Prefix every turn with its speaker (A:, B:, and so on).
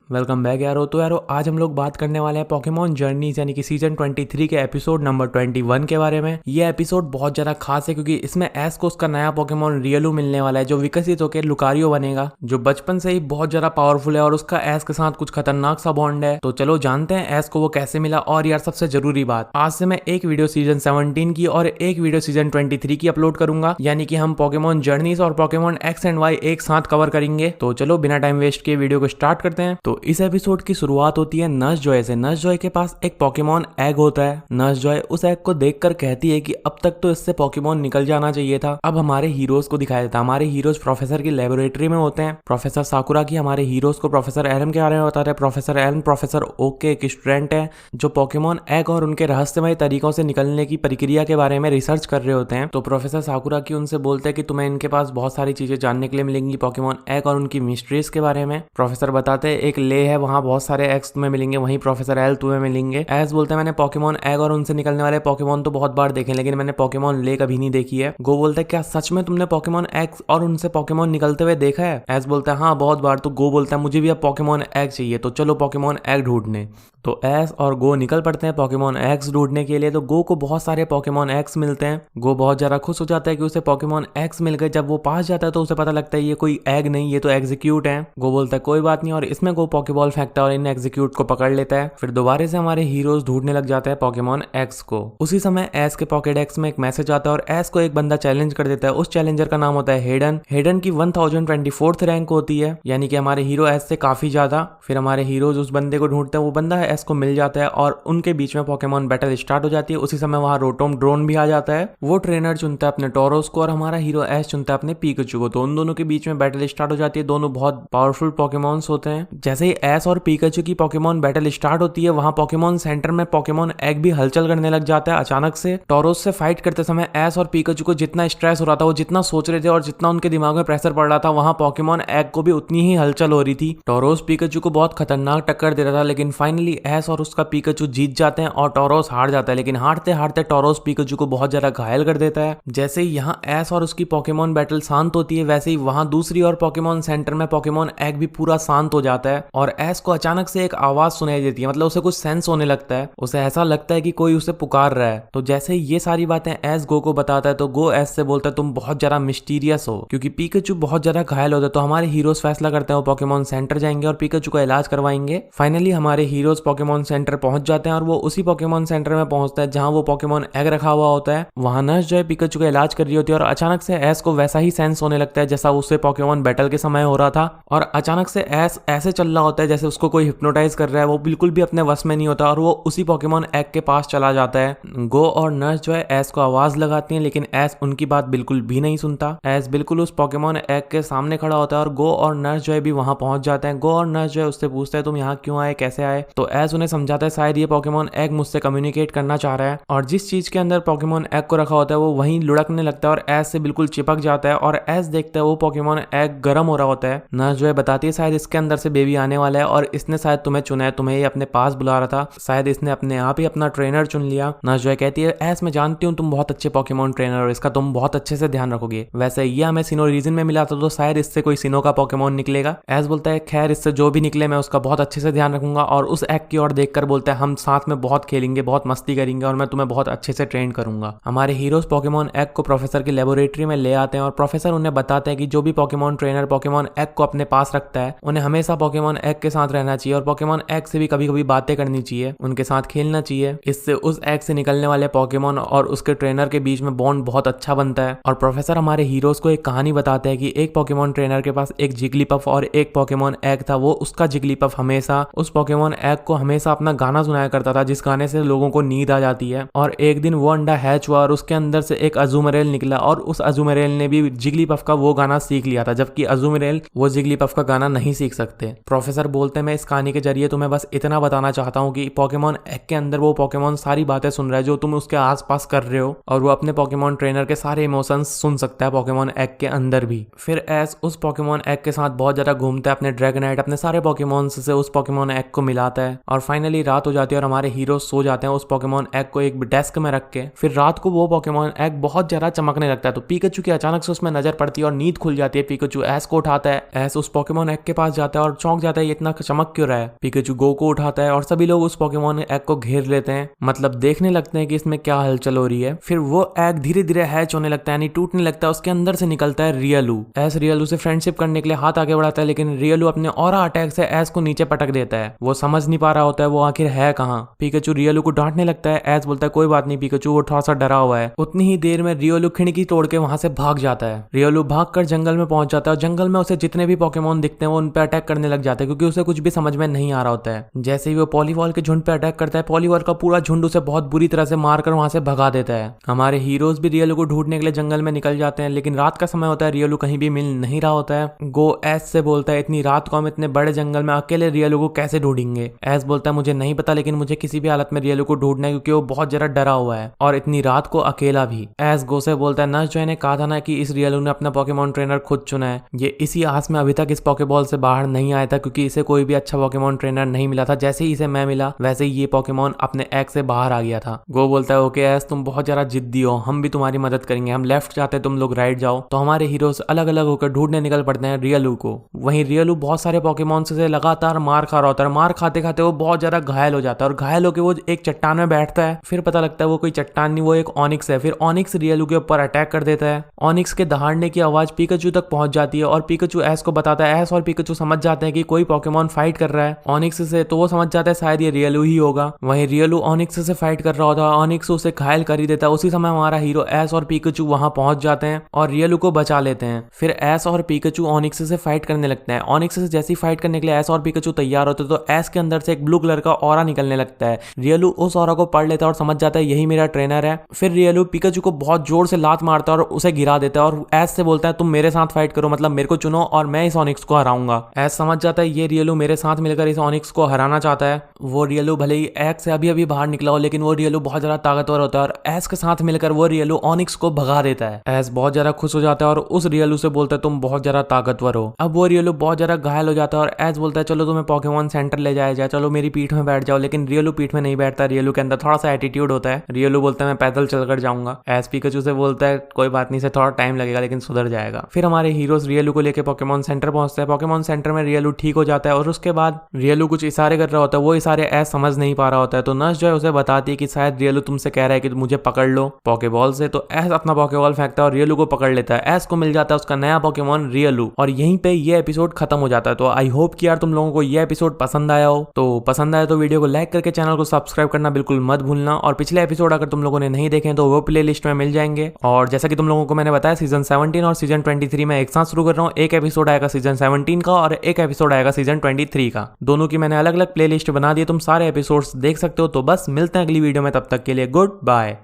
A: Welcome back यारो। तो यारो आज हम लोग बात करने वाले हैं पोकेमॉन जर्नीज यानी कि सीजन 23 के एपिसोड नंबर 21 के बारे में। ये एपिसोड बहुत ज्यादा खास है क्योंकि इसमें एस को उसका नया पोकेमॉन रियलू मिलने वाला है जो विकसित होकर लुकारियो बनेगा, जो बचपन से ही बहुत ज्यादा पावरफुल है और उसका एस के साथ कुछ खतरनाक सा बॉन्ड है। तो चलो जानते हैं एस को वो कैसे मिला। और यार सबसे जरूरी बात, आज से मैं एक वीडियो सीजन 17 की और एक वीडियो सीजन 23 की अपलोड करूंगा, यानी कि हम पोकेमॉन जर्नीज और पोकेमॉन एक्स एंड वाई एक साथ कवर करेंगे। तो चलो बिना टाइम वेस्ट किए वीडियो को स्टार्ट करते हैं। तो इस एपिसोड की शुरुआत होती है नर्सजॉय से। नर्सजॉय के पास एक पोकेमॉन एग होता है। नर्सजॉय उस एग को देखकर कहती है कि अब तक तो इससे पोकेमॉन निकल जाना चाहिए था। अब हमारे हीरोज को दिखाया जाता है। हमारे हीरोज प्रोफेसर की लेबोरेटरी में होते हैं। प्रोफेसर साकुरा की हमारे हीरोज को प्रोफेसर एलन के बारे में बता रहे हैं। प्रोफेसर एलन प्रोफेसर ओके एक स्टूडेंट है जो पोकेमॉन एग और उनके रहस्यमय तरीकों से निकलने की प्रक्रिया के बारे में रिसर्च कर रहे होते हैं। तो प्रोफेसर साकुरा की उनसे बोलते हैं कि तुम्हें इनके पास बहुत सारी चीजें जानने के लिए मिलेंगी पोकेमॉन एग और उनकी मिस्ट्रीज के बारे में। प्रोफेसर बताते हैं एक ले है, वहां बहुत सारे एग्स तुम्हें मिलेंगे, वहीं प्रोफेसर एल तुम्हें मिलेंगे। एस बोलते हैं मैंने पोकेमॉन एग और उनसे निकलने वाले पोकेमॉन तो बहुत बार देखे लेकिन मैंने पोकेमॉन ले कभी नहीं देखी है। गो बोलते हैं क्या सच में तुमने पोकेमॉन एग्स और उनसे पोकेमॉन निकलते हुए देखा है? एस बोलता है हाँ बहुत बार। तो गो बोलता है मुझे भी अब पोकेमॉन एग चाहिए, तो चलो पोकेमॉन एग ढूंढने। तो एस और गो निकल पड़ते हैं पोकेमॉन एग्स ढूंढने के लिए। तो गो को बहुत सारे पोकेमॉन एग्स मिलते हैं। गो बहुत ज्यादा खुश हो जाता है कि उसे पोकेमॉन एग्स मिल गए। जब वो पास जाता है तो उसे पता लगता है ये कोई एग नहीं, ये तो एग्जीक्यूट है। गो बोलता है कोई बात नहीं, और इसमें गो पोकेबॉल फेंकता है और इन एग्जीक्यूट को पकड़ लेता है। फिर दोबारा से हमारे हीरोज ढूंढने लग जाते हैं पोकेमॉन एग्स को। उसी समय एस के पॉकेडेक्स में एक मैसेज आता है और एस को एक बंदा चैलेंज कर देता है। उस चैलेंजर का नाम होता है हेडन। हेडन की 1024th रैंक होती है, यानी कि हमारे हीरो एस से काफी ज्यादा। फिर हमारे हीरोज उस बंदे को ढूंढते हैं, वो बंदा एस को मिल जाता है और उनके बीच में पोकेमॉन बैटल स्टार्ट हो जाती है। उसी समय वहां रोटोम ड्रोन भी आ जाता है। वो ट्रेनर चुनता है अपने टोरोस को और हमारा हीरो एस चुनता है अपने पीकाचू को। तो उन दोनों के बीच में बैटल स्टार्ट हो जाती है। दोनों बहुत पावरफुल पोकेमॉन्स होते हैं। जैसे ही एस और पीकाचू की पोकेमॉन बैटल स्टार्ट होती है, वहां पोकेमॉन सेंटर में पोकेमॉन एग भी हलचल करने लग जाता है। अचानक से टोरोस से फाइट करते समय एस और पीकाचू को जितना स्ट्रेस हो रहा था, वो जितना सोच रहे थे और जितना उनके दिमाग में प्रेशर पड़ रहा था, वहां पोकेमॉन एग को भी उतनी ही हलचल हो रही थी। टोरोस पीकाचू को बहुत खतरनाक टक्कर दे रहा था, लेकिन फाइनली एस और उसका पीकाचू जीत जाते हैं और टोरोस हार जाता है। लेकिन हारते हारते टोरोस पीकाचू को बहुत ज्यादा घायल कर देता है। जैसे ही यहाँ एस और उसकी पोकेमॉन बैटल शांत होती है, वैसे ही वहां दूसरी और पोकेमॉन सेंटर में पोकेमॉन एग भी पूरा शांत हो जाता है और एस को अचानक से एक आवाज सुनाई देती है। मतलब उसे कुछ सेंस होने लगता है, उसे ऐसा लगता है कि कोई उसे पुकार रहा है। तो जैसे ही ये सारी बातें एस गो को बताता है तो गो एस से बोलता है तुम बहुत ज्यादा मिस्टीरियस हो, क्योंकि पीकाचू बहुत ज्यादा घायल होता है। तो हमारे हीरोज फैसला करते हैं वो पोकेमॉन सेंटर जाएंगे और पीकाचू का इलाज करवाएंगे। फाइनली हमारे हीरोज पोकेमॉन सेंटर पहुंच जाते हैं और वो उसी पोकेमॉन सेंटर में पहुंचता है जहां वो पोकेमॉन एग रखा हुआ होता है। वहां नर्स जो है पीकाचू का इलाज कर रही होती है और अचानक से एस को वैसा ही सेंस होने लगता है जैसा उससे पोकेमॉन बैटल के समय हो रहा था। और अचानक से एस ऐसे चल रहा होता है जैसे उसको कोई हिप्नोटाइज कर रहा है। वो बिल्कुल भी अपने वश में नहीं होता और वो उसी पोकेमॉन एग के पास चला जाता है। गो और नर्स जो है एस को आवाज लगाती हैं, लेकिन एस उनकी बात बिल्कुल भी नहीं सुनता। एस बिल्कुल उस पोकेमॉन एग के सामने खड़ा होता है और गो और नर्स जो है भी वहां पहुंच जाते हैं। गो और नर्स जो है उससे पूछते हैं तुम यहाँ क्यों आए, कैसे आए? तो एस उन्हें समझाता है शायद ये पोकेमॉन एग मुझसे कम्युनिकेट करना चाह रहा है, और जिस चीज के अंदर पोकेमॉन एग को रखा होता है वो वहीं लुढ़कने लगता है और एस से बिल्कुल चिपक जाता है। और एस देखता है वो पोकेमॉन एग गर्म हो रहा होता है। नर्स जो है बताती है शायद इसके अंदर से बेबी आने वाला है और इसने शायद तुम्हें चुना है, तुम्हें ये अपने पास बुला रहा था, शायद इसने अपने आप ही अपना ट्रेनर चुन लिया। नर्स जो है कहती है एस मैं जानती हूँ तुम बहुत अच्छे पोकेमॉन ट्रेनर हो, इसका तुम बहुत अच्छे से ध्यान रखोगे। वैसे ये हमें सिनो रीजन में मिला था तो शायद इससे कोई सिनो का पोकेमॉन निकलेगा। एस बोलता है खैर इससे जो भी निकले मैं उसका बहुत अच्छे से ध्यान रखूंगा। और उस एग की ओर देखकर बोलता है हम साथ में बहुत खेलेंगे, बहुत मस्ती करेंगे और मैं तुम्हें बहुत अच्छे से ट्रेन करूंगा। हमारे हीरोज पोकेमॉन एग को प्रोफेसर की लेबोरेटरी में ले आते हैं और प्रोफेसर उन्हें बताते हैं कि जो भी पोकेमॉन ट्रेनर पोकेमॉन एग को अपने पास रखता है उन्हें हमेशा पोकेमॉन एग के साथ रहना चाहिए और पोकेमॉन एग से भी कभी कभी बातें करनी चाहिए, उनके साथ खेलना चाहिए। इससे उस एग से निकलने वाले पोकेमॉन और उसके ट्रेनर के बीच में बॉन्ड बहुत अच्छा बनता है। और प्रोफेसर हमारे हीरोज को एक कहानी बताते हैं कि एक पोकेमॉन ट्रेनर के पास एक जिगलीपफ और एक पोकेमॉन एग था। वो उसका जिगलीपफ हमेशा उस पोकेमॉन एग को हमेशा अपना गाना सुनाया करता था, जिस गाने से लोगों को नींद आ जाती है। और एक दिन वो अंडा हैच हुआ और उसके अंदर से एक अजूमरेल निकला और उस अजूमरेल ने भी जिगलीपफ का वो गाना सीख लिया था, जबकि अजूमरेल वो जिगलीपफ का गाना नहीं सीख सकते। प्रोफेसर बोलते हैं मैं इस कहानी के जरिए तुम्हें बस इतना बताना चाहता हूँ कि पोकेमॉन एग के अंदर वो पोकेमॉन सारी बातें सुन रहा है जो तुम उसके आसपास कर रहे हो, और वो अपने पोकेमॉन ट्रेनर के सारे इमोशंस सुन सकता है पोकेमॉन एग के अंदर भी। फिर एस उस पोकेमॉन एग के साथ बहुत ज्यादा घूमता है, अपने ड्रैगनाइट अपने सारे पोकेमॉन से उस पोकेमॉन एग को मिलाता है और फाइनली रात हो जाती है और हमारे हीरो सो जाते हैं उस पोकेमॉन एग को एक डेस्क में रख के। फिर रात को वो पोकेमॉन एग बहुत ज्यादा चमकने लगता है तो पीकाचू की अचानक से उसमें नजर पड़ती है और नींद खुल जाती है। पीकाचू एस को उठाता है, एस उस पोकेमॉन एग के पास जाता है और चौंक जाता जाता है ये इतना चमक क्यों रहा है। पिकाचू गो को उठाता है और सभी लोग उस पोकेमॉन एग को घेर लेते हैं, मतलब देखने लगते हैं कि इसमें क्या हलचल हो रही है। फिर वो एग धीरे धीरे हैच होने लगता है, यानी टूटने लगता है। उसके अंदर से निकलता है रियलू। एस रियलू से फ्रेंडशिप करने के लिए हाथ आगे बढ़ाता है, लेकिन रियलू अपने ऑरा अटैक से एस को नीचे पटक देता है। वो समझ नहीं पा रहा होता है वो आखिर है कहाँ। पिकाचू रियलू को डांटने लगता है। एस बोलता है कोई बात नहीं पिकाचू, वो थोड़ा सा डरा हुआ है। उतनी ही देर में रियलू खिड़की तोड़ के वहां से भाग जाता है। रियलू भागकर जंगल में पहुंच जाता है और जंगल में उसे जितने भी पोकेमॉन दिखते हैं वो उन पे अटैक करने लग जाते हैं, क्योंकि उसे कुछ भी समझ में नहीं आ रहा होता है। जैसे ही वो पॉलीवॉल के झुंड पे अटैक करता है, पॉलीवॉल का पूरा झुंड उसे बहुत बुरी तरह से मारकर वहां से भगा देता है। हमारे हीरोज भी रियलू को ढूंढने के लिए जंगल में निकल जाते हैं, लेकिन रात का समय होता है, रियलू कहीं भी मिल नहीं रहा होता है। गो एस से बोलता है इतनी रात को हम इतने बड़े जंगल में अकेले रियलू को कैसे ढूंढेंगे। एस बोलता है मुझे नहीं पता, लेकिन मुझे किसी भी हालत में रियलू को ढूंढना है, क्योंकि वो बहुत ज्यादा डरा हुआ है और इतनी रात को अकेला भी। एस गो से बोलता है नर्स जॉय ने कहा था ना कि इस रियलू ने अपना पोकेमॉन ट्रेनर खुद चुना है। ये इसी आस में अभी तक इस पोकेबॉल से बाहर नहीं आया था, क्योंकि इसे कोई भी अच्छा पोकेमॉन ट्रेनर नहीं मिला था। जैसे ही इसे मैं मिला वैसे ही ये पोकेमॉन अपने एग से बाहर आ गया था। गो बोलता है ओके एस तुम बहुत ज्यादा जिद्दी हो, हम भी तुम्हारी मदद करेंगे, हम लेफ्ट जाते तुम लोग राइट जाओ। तो हमारे हीरोज अलग अलग होकर ढूंढने निकल पड़ते हैं रियलू को। वहीं रियलू बहुत सारे पोकेमॉन से लगातार मार खा रहा होता है। मार खाते खाते वो बहुत ज्यादा घायल हो जाता है और घायल होकर वो एक चट्टान में बैठता है। फिर पता लगता है वो कोई चट्टान नहीं, वो एक ऑनिक्स है। फिर ऑनिक्स रियलू के ऊपर अटैक कर देता है। ऑनिक्स के दहाड़ने की आवाज पिकाचू तक पहुंच जाती है और पिकाचू एस को बताता है। एस और पिकाचू समझ जाते हैं कि कोई पोकेमॉन फाइट कर रहा है ऑनिक्स से, तो वो समझ जाता है शायद ये रियलू ही होगा। वहीं रियलू ऑनिक्स से फाइट कर रहा होता है, ऑनिक्स उसे घायल कर ही देता है। उसी समय हमारा हीरो एस और पिकाचू वहां पहुंच जाते हैं और रियलू को बचा लेते हैं। फिर एस और पिकाचू ऑनिक्स से फाइट करने लगते हैं। ऑनिक्स से जैसी फाइट करने के लिए एस और पिकाचू तैयार होते हैं, तो एस के अंदर से एक ब्लू कलर का ऑरा निकलने लगता है। रियलू उस ऑरा को पढ़ लेता है और समझ जाता है यही मेरा ट्रेनर है। फिर रियलू पिकाचू को बहुत जोर से लात मारता है और उसे गिरा देता है और एस से बोलता है तुम मेरे साथ फाइट करो, मतलब मेरे को चुनो और मैं इस ऑनिक्स को हराऊंगा। एस समझ जाता है ये रियलू मेरे साथ मिलकर इस ऑनिक्स को हराना चाहता है। वो रियलू भले ही एग से अभी अभी बाहर निकला हो, लेकिन वो रियलू बहुत ज्यादा ताकतवर होता है और एस के साथ मिलकर वो रियलू ऑनिक्स को भगा देता है। एस बहुत ज्यादा खुश हो जाता है और उस रियलू से बोलता है तुम बहुत ज्यादा ताकतवर हो। अब वो रियलू बहुत ज्यादा घायल हो जाता है और एस बोलता है चलो तुम्हें पोकेमॉन सेंटर ले जाया जाए, चलो मेरी पीठ में बैठ जाओ। लेकिन रियलू पीठ में नहीं बैठता, रियलू के अंदर थोड़ा सा एटीट्यूड होता है। रियलू बोलता है मैं पैदल चलकर जाऊंगा। एस पिकाचू से बोलता है कोई बात नहीं, से थोड़ा टाइम लगेगा लेकिन सुधर जाएगा। फिर हमारे हीरोज रियलू को लेकर पोकेमॉन सेंटर पहुंचते हैं। पोकेमॉन सेंटर में रियलू ठीक हो जाता है और उसके बाद रियलू कुछ इशारे कर रहा होता है, वो इशारे एस समझ नहीं पा रहा होता है। तो नर्स जो है उसे बताती है कि शायद रियलू तुमसे कह रहा है कि मुझे पकड़ लो पोकेबॉल से। तो एस अपना पोकेबॉल फेंकता है और रियलू को पकड़ लेता है। एस को मिल जाता है उसका नया पोकेमॉन रियलू और यहीं पे ये एपिसोड खत्म हो जाता है। तो आई होप कि यार तुम लोगों को ये एपिसोड पसंद आया हो। तो पसंद आया तो वीडियो को लाइक करके चैनल को सब्सक्राइब करना बिल्कुल मत भूलना। और पिछले एपिसोड अगर तुम लोगों ने नहीं देखे तो वो प्ले लिस्ट में मिल जाएंगे। और जैसा कि तुम लोगों को मैंने बताया सीजन 17 और सीजन 23 में एक साथ शुरू कर रहा हूँ। एक एपिसोड आएगा सीजन 17 का और एक एपिसोड आएगा सीजन 23 का। दोनों की मैंने अलग अलग प्ले लिस्ट बना दी, तुम सारे एपिसोड्स देख सकते हो। तो बस मिलते हैं अगली वीडियो में, तब तक के लिए गुड बाय।